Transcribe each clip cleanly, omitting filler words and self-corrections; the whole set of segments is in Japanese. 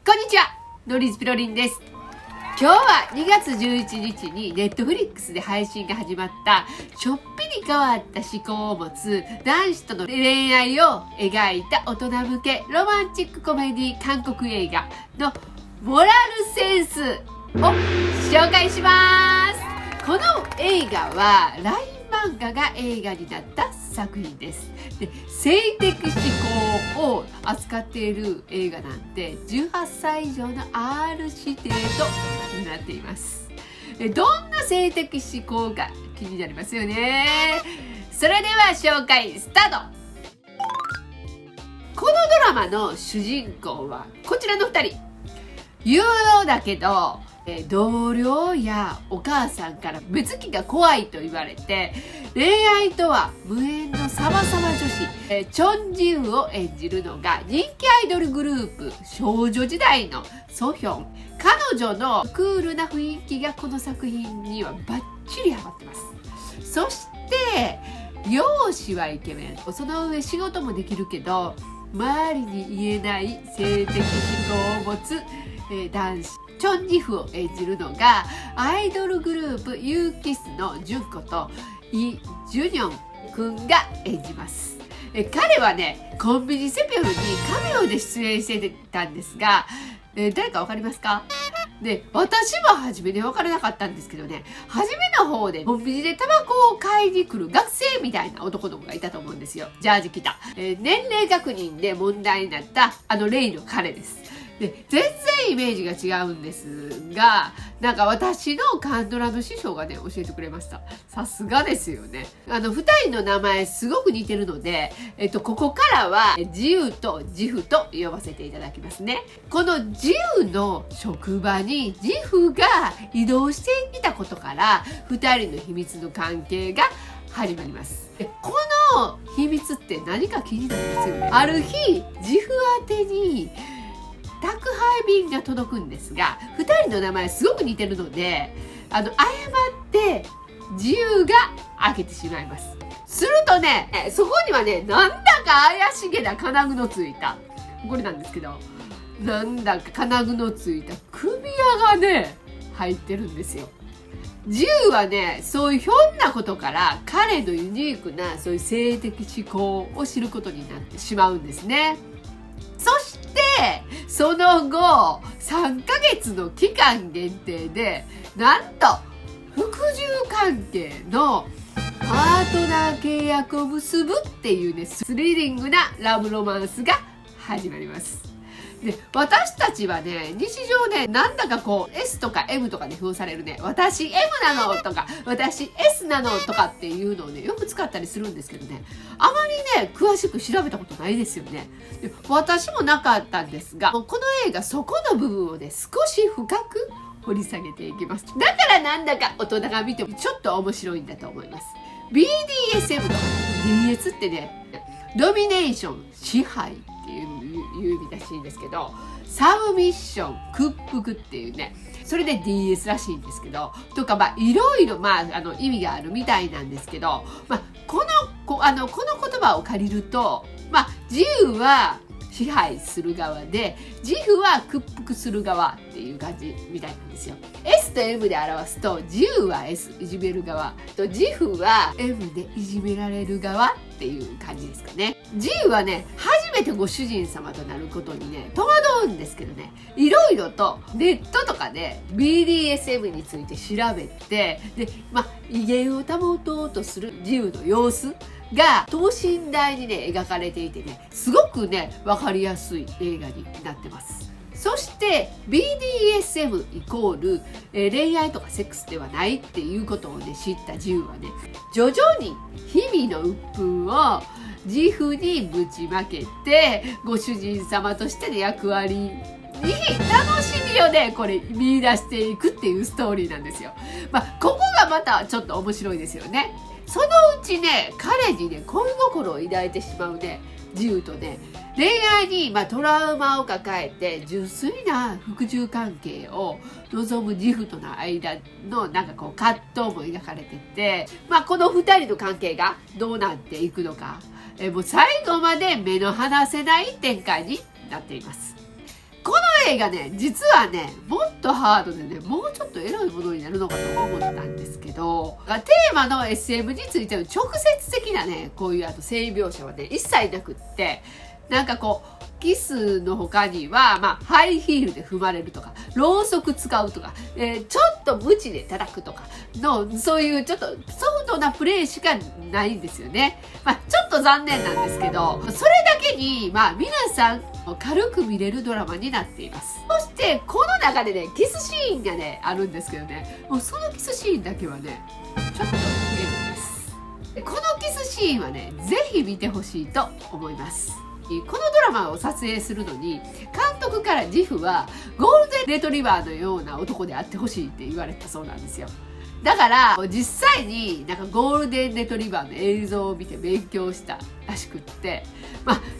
こんにちは、ノリズピロリンです。今日は2月11日にネットフリックスで配信が始まったちょっぴり変わった思考を持つ男子との恋愛を描いた大人向けロマンチックコメディ韓国映画のモラルセンスを紹介します。この映画はライン漫画が映画になった作品です。で、性的指向を扱っている映画なんて18歳以上の R 指定となっています。どんな性的指向か気になりますよね。それでは紹介スタート。このドラマの主人公はこちらの2人。有能だけど同僚やお母さんから目つきが怖いと言われて恋愛とは無縁のサバサバ女子チョン・ジウを演じるのが人気アイドルグループ少女時代のソヒョン。彼女のクールな雰囲気がこの作品にはバッチリハマってます。そして容姿はイケメン、その上仕事もできるけど周りに言えない性的思考を持つ男子チョン・ジフを演じるのがアイドルグループユーキスのジュンコとイ・ジュニョン君が演じます。彼はねコンビニセピョルにカメオで出演してたんですが、誰かわかりますか？で、私も初めで分からなかったんですけどね、初めの方でコンビニでタバコを買いに来る学生みたいな男の子がいたと思うんですよ。ジャージ着た。年齢確認で問題になったレイの彼です。で、全然イメージが違うんですが、なんか私のカンドラの師匠がね、教えてくれました。さすがですよね。二人の名前すごく似てるので、ここからはジウとジフと呼ばせていただきますね。このジウの職場にジフが移動していたことから、二人の秘密の関係が始まります。で、この秘密って何か気になりますよね。ある日、ジフ宛てに宅配便が届くんですが、2人の名前すごく似てるので誤って自由が開けてしまいます。するとね、そこにはね、なんだか怪しげな金具のついた、これなんですけど、なんだか金具のついた首輪がね入ってるんですよ。自由はね、そういうひょんなことから彼のユニークなそういう性的思考を知ることになってしまうんですね。そしてその後3ヶ月の期間限定でなんと服従関係のパートナー契約を結ぶっていうね、スリリングなラブロマンスが始まります。で、私たちはね、日常ね、なんだかこう S とか M とかで封されるね、私 M なのとか私 S なのとかっていうのをね、よく使ったりするんですけどね、あまりね詳しく調べたことないですよね。で、私もなかったんですが、この映画そこの部分をね少し深く掘り下げていきます。だからなんだか大人が見てもちょっと面白いんだと思います。 BDSM とか DS ってね、ドミネーション、支配っていう意味らしいんですけど、サブミッション、屈服っていうね、それで DS らしいんですけど、とかいろいろ意味があるみたいなんですけど、この言葉を借りると、自由は支配する側で自負は屈服する側っていう感じみたいなんですよ。 S と M で表すと、自由は S いじめる側と自負は M でいじめられる側っていう感じですかね。自由はね、初めてご主人様となることにね戸惑うんですけどね、いろいろとネットとかで BDSM について調べて、で威厳を保とうとする自由の様子が等身大にね描かれていてね、すごくね分かりやすい映画になってます。そして BDSM イコール恋愛とかセックスではないっていうことをね知った自由はね、徐々に日々の鬱憤を自負にぶちまけてご主人様としての役割に楽しみをねこれ見出していくっていうストーリーなんですよ。ここがまたちょっと面白いですよね。そのうちね、彼にね恋心を抱いてしまうね自由とね、恋愛にトラウマを抱えて純粋な服従関係を望む自負との間のなんかこう葛藤も描かれてて、この2人の関係がどうなっていくのか、もう最後まで目の離せない展開になっています。この映画ね、実はね、もっとハードでね、もうちょっとエロいものになるのかと思ったんですけど、テーマの SM についての直接的なね、こういう性描写はね、一切なくって、なんかこう、キスの他には、ハイヒールで踏まれるとか、ろうそく使うとか、ちょっとムチで叩くとかの、そういうちょっとソフトなプレイしかないんですよね。ちょっと残念なんですけど、それだけに、皆さん軽く見れるドラマになっています。そして、この中でね、キスシーンがね、あるんですけどね、もうそのキスシーンだけはね、ちょっとエロです。このキスシーンはね、ぜひ見てほしいと思います。このドラマを撮影するのに、監督から自負はゴールデンレトリバーのような男であってほしいって言われたそうなんですよ。だから実際になんかゴールデンレトリバーの映像を見て勉強したらしくって、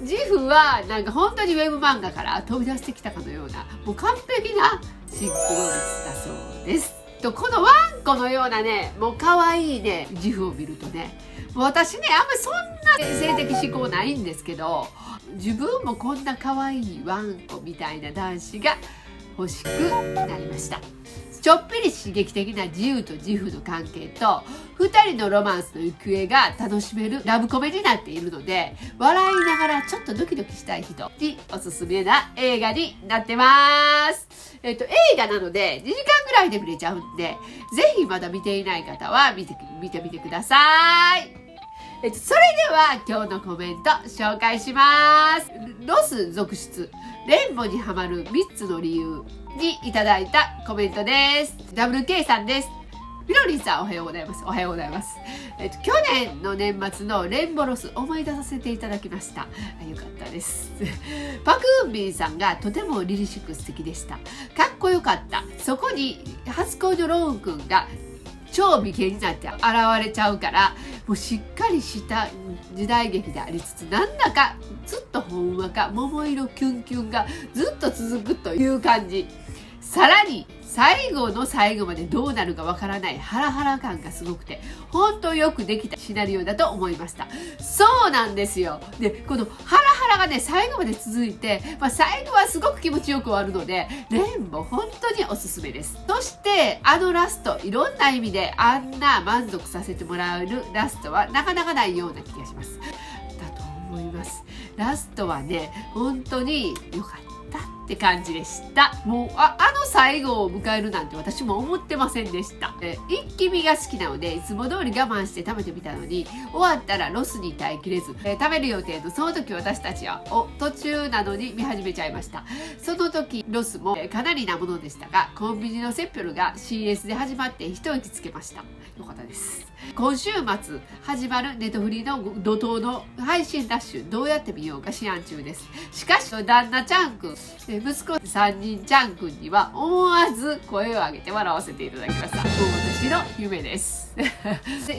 自負はなんか本当にウェブ漫画から飛び出してきたかのような、もう完璧なシンクロ率だそうです。このワンコのようなね、もう可愛いね、自負を見るとね、もう私ね、あんまりそんな性的思考ないんですけど、自分もこんな可愛いワンコみたいな男子が欲しくなりました。ちょっぴり刺激的な自由と自負の関係と2人のロマンスの行方が楽しめるラブコメになっているので、笑いながらちょっとドキドキしたい人におすすめな映画になってます。映画なので2時間ぐらいで見れちゃうんで、ぜひまだ見ていない方は見てみてください。それでは今日のコメント紹介します。ロス続出、レンボにハマる3つの理由にいただいたコメントです。WK さんです。みろりんさん、おはようございます。おはようございます。去年の年末のレンボロス思い出させていただきました。よかったです。パクウンビンさんがとても凛々しく素敵でした。かっこよかった。そこに初恋のローンくんが超美形になって現れちゃうから、もうしっかりした時代劇でありつつ、なんだかずっとほんわか桃色キュンキュンがずっと続くという感じ。さらに最後の最後までどうなるかわからないハラハラ感がすごくて、本当よくできたシナリオだと思いました。そうなんですよ。で、このハラハラがね、最後まで続いて、最後はすごく気持ちよく終わるので、レンボ本当におすすめです。そして、ラスト、いろんな意味であんな満足させてもらえるラストはなかなかないような気がします。だと思います。ラストはね、本当に良かったって感じでした。もうあの最後を迎えるなんて私も思ってませんでした。一気見が好きなのでいつも通り我慢して食べてみたのに、終わったらロスに耐えきれず、食べる予定のその時私たちは途中なのに見始めちゃいました。その時ロスもかなりなものでしたが、コンビニのセッペルが CS で始まって一息つけました。よかったです。今週末始まるネトフリの怒涛の配信ラッシュ、どうやって見ようか思案中です。しかし旦那ちゃんくん、息子3人ちゃんくんには思わず声を上げて笑わせていただきました。もう私の夢です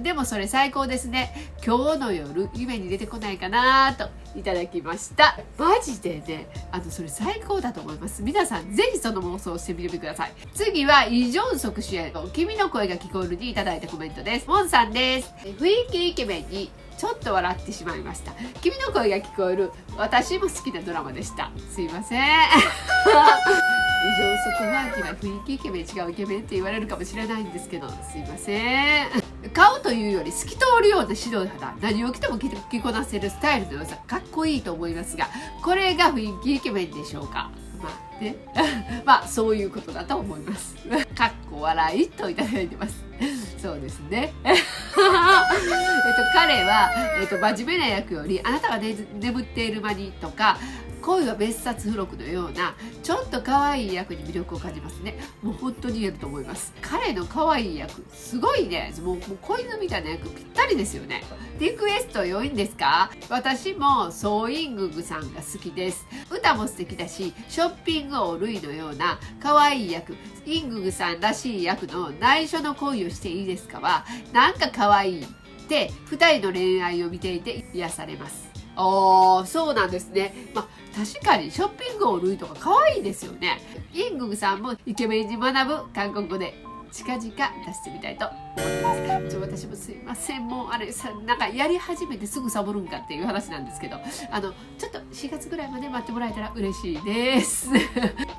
でもそれ最高ですね。今日の夜夢に出てこないかなといただきました。マジでね、それ最高だと思います。皆さんぜひその妄想をしてみてください。次はイ・ジョンソク主演の君の声が聞こえるにいただいたコメントです。モンさんです。雰囲気イケメンにちょっと笑ってしまいました。君の声が聞こえる、私も好きなドラマでした。すいません異常速ファンには雰囲気イケメン、違うイケメンって言われるかもしれないんですけど、すいません。顔というより透き通るような指導肌、何を着ても着こなせるスタイルの良さ、かっこいいと思いますが、これが雰囲気イケメンでしょうか。そういうことだと思いますかっこ笑いといただいてますそうですね彼は、真面目な役よりあなたが、眠っている間にとか、恋は別冊付録のようなちょっと可愛い役に魅力を感じますね。もう本当に言えると思います。彼の可愛い役すごいね。もう子犬みたいな役ぴったりですよね。リクエスト良いんですか？私もソーインググさんが好きです。歌も素敵だし、ショッピング王ルイのような可愛い役、インググさんらしい役の内緒の恋をしていいですかは、なんか可愛いって2人の恋愛を見ていて癒されます。そうなんですね。確かにショッピング王ルイとか可愛いですよね。インググさんもイケメンに学ぶ韓国語で近々出してみたいと思ってます。私もすいません、もうあれさ、なんかやり始めてすぐサボるんかっていう話なんですけど、ちょっと4月ぐらいまで待ってもらえたら嬉しいです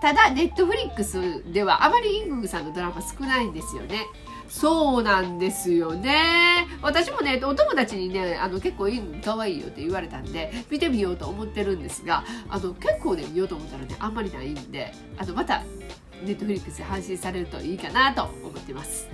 ただネットフリックスではあまりイングさんのドラマ少ないんですよね。そうなんですよね。私もね、お友達にね、結構可愛いよって言われたんで、見てみようと思ってるんですが、結構ね、見ようと思ったらね、あんまりないんで、また、ネットフリックスで配信されるといいかなと思ってます。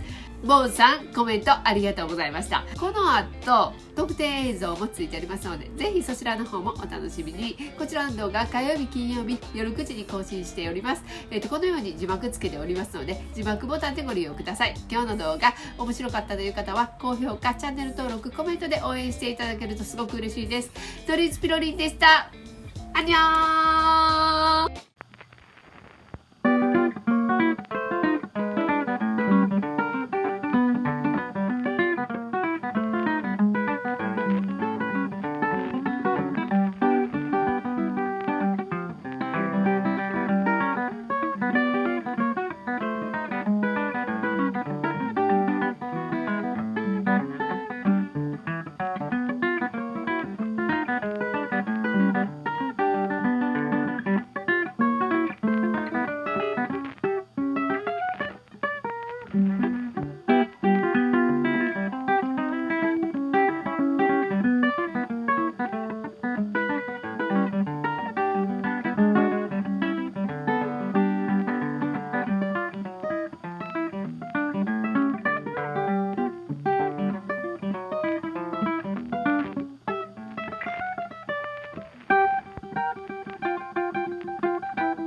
ボンさん、コメントありがとうございました。この後、特典映像もついておりますので、ぜひそちらの方もお楽しみに。こちらの動画、火曜日、金曜日、夜9時に更新しております。このように字幕つけておりますので、字幕ボタンでご利用ください。今日の動画、面白かったという方は、高評価、チャンネル登録、コメントで応援していただけるとすごく嬉しいです。トリーズピロリンでした。アンニョーン。